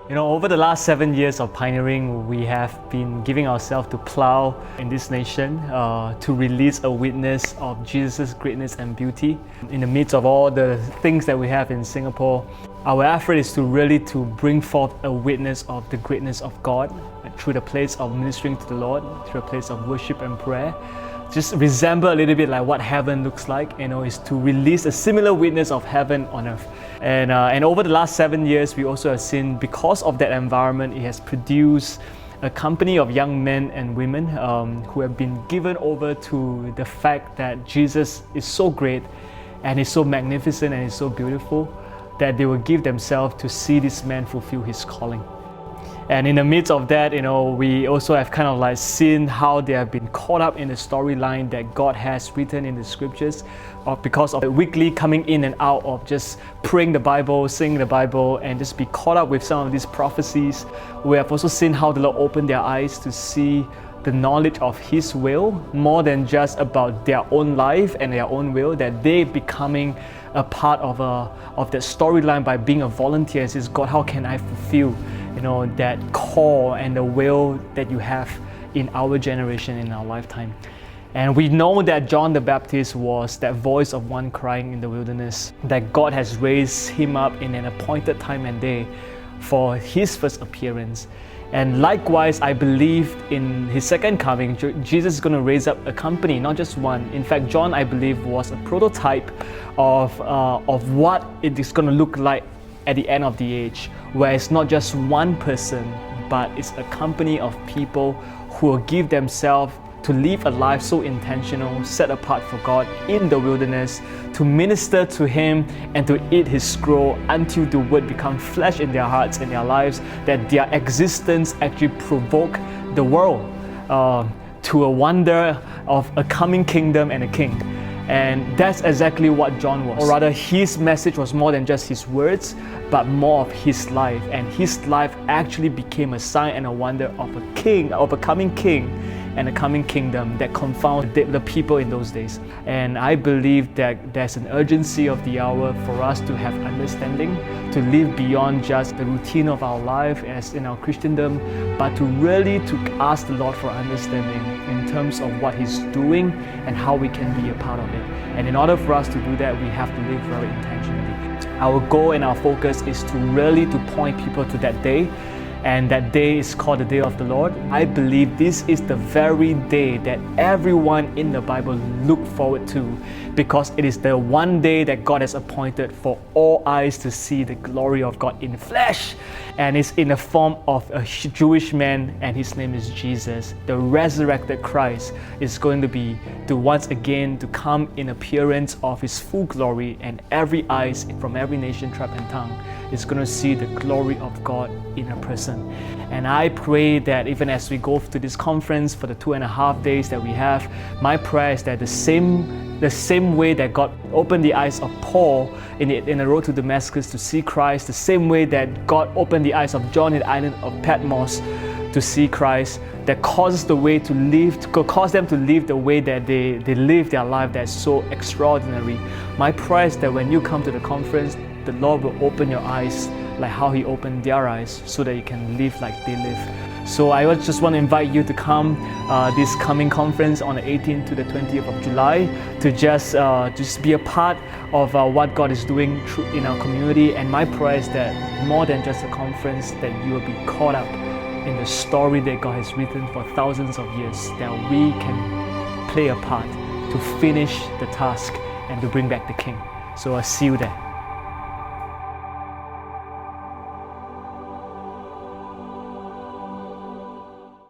Over the last 7 years of pioneering, we have been giving ourselves to plow in this nation to release a witness of Jesus' greatness and beauty. In the midst of all the things that we have in Singapore, our effort is to really bring forth a witness of the greatness of God through the place of ministering to the Lord, through a place of worship and prayer. Just resemble a little bit like what heaven looks like, is to release a similar witness of heaven on earth. And over the last 7 years, we also have seen, because of that environment, it has produced a company of young men and women who have been given over to the fact that Jesus is so great and is so magnificent and is so beautiful that they will give themselves to see this man fulfill his calling. And in the midst of that, we also have kind of seen how they have been caught up in the storyline that God has written in the scriptures because of the weekly coming in and out of just praying the Bible, singing the Bible, and just be caught up with some of these prophecies. We have also seen how the Lord opened their eyes to see the knowledge of His will more than just about their own life and their own will, that they becoming a part of that storyline by being a volunteer. It says, God, how can I fulfill that call and the will that you have in our generation, in our lifetime. And we know that John the Baptist was that voice of one crying in the wilderness, that God has raised him up in an appointed time and day for his first appearance. And likewise, I believe in his second coming, Jesus is going to raise up a company, not just one. In fact, John, I believe, was a prototype of what it is going to look like at the end of the age, where it's not just one person, but it's a company of people who will give themselves to live a life so intentional, set apart for God in the wilderness, to minister to Him and to eat His scroll until the word becomes flesh in their hearts and their lives, that their existence actually provoke the world to a wonder of a coming kingdom and a king. And that's exactly what John was. Or rather, his message was more than just his words, but more of his life. And his life actually became a sign and a wonder of a king, of a coming king and a coming kingdom that confounded the people in those days. And I believe that there's an urgency of the hour for us to have understanding, to live beyond just the routine of our life as in our Christendom, but to really ask the Lord for understanding in terms of what He's doing and how we can be a part of it. And in order for us to do that, we have to live very intentionally. Our goal and our focus is to really point people to that day, and that day is called the Day of the Lord. I believe this is the very day that everyone in the Bible look forward to, because it is the one day that God has appointed for all eyes to see the glory of God in flesh. And it's in the form of a Jewish man, and his name is Jesus. The resurrected Christ is going to once again to come in appearance of His full glory, and every eyes from every nation, tribe and tongue is going to see the glory of God in a person. And I pray that even as we go to this conference for the 2.5 days that we have, my prayer is that the same way that God opened the eyes of Paul in the road to Damascus to see Christ, the same way that God opened the eyes of John in the island of Patmos to see Christ, that causes them to live the way that they live their life that's so extraordinary. My prayer is that when you come to the conference, the Lord will open your eyes like how He opened their eyes, so that you can live like they live. So I just want to invite you to come this coming conference on the 18th to the 20th of July to just be a part of what God is doing in our community. And my prayer is that more than just a conference, that you will be caught up in the story that God has written for thousands of years, that we can play a part to finish the task and to bring back the King. So I'll see you there.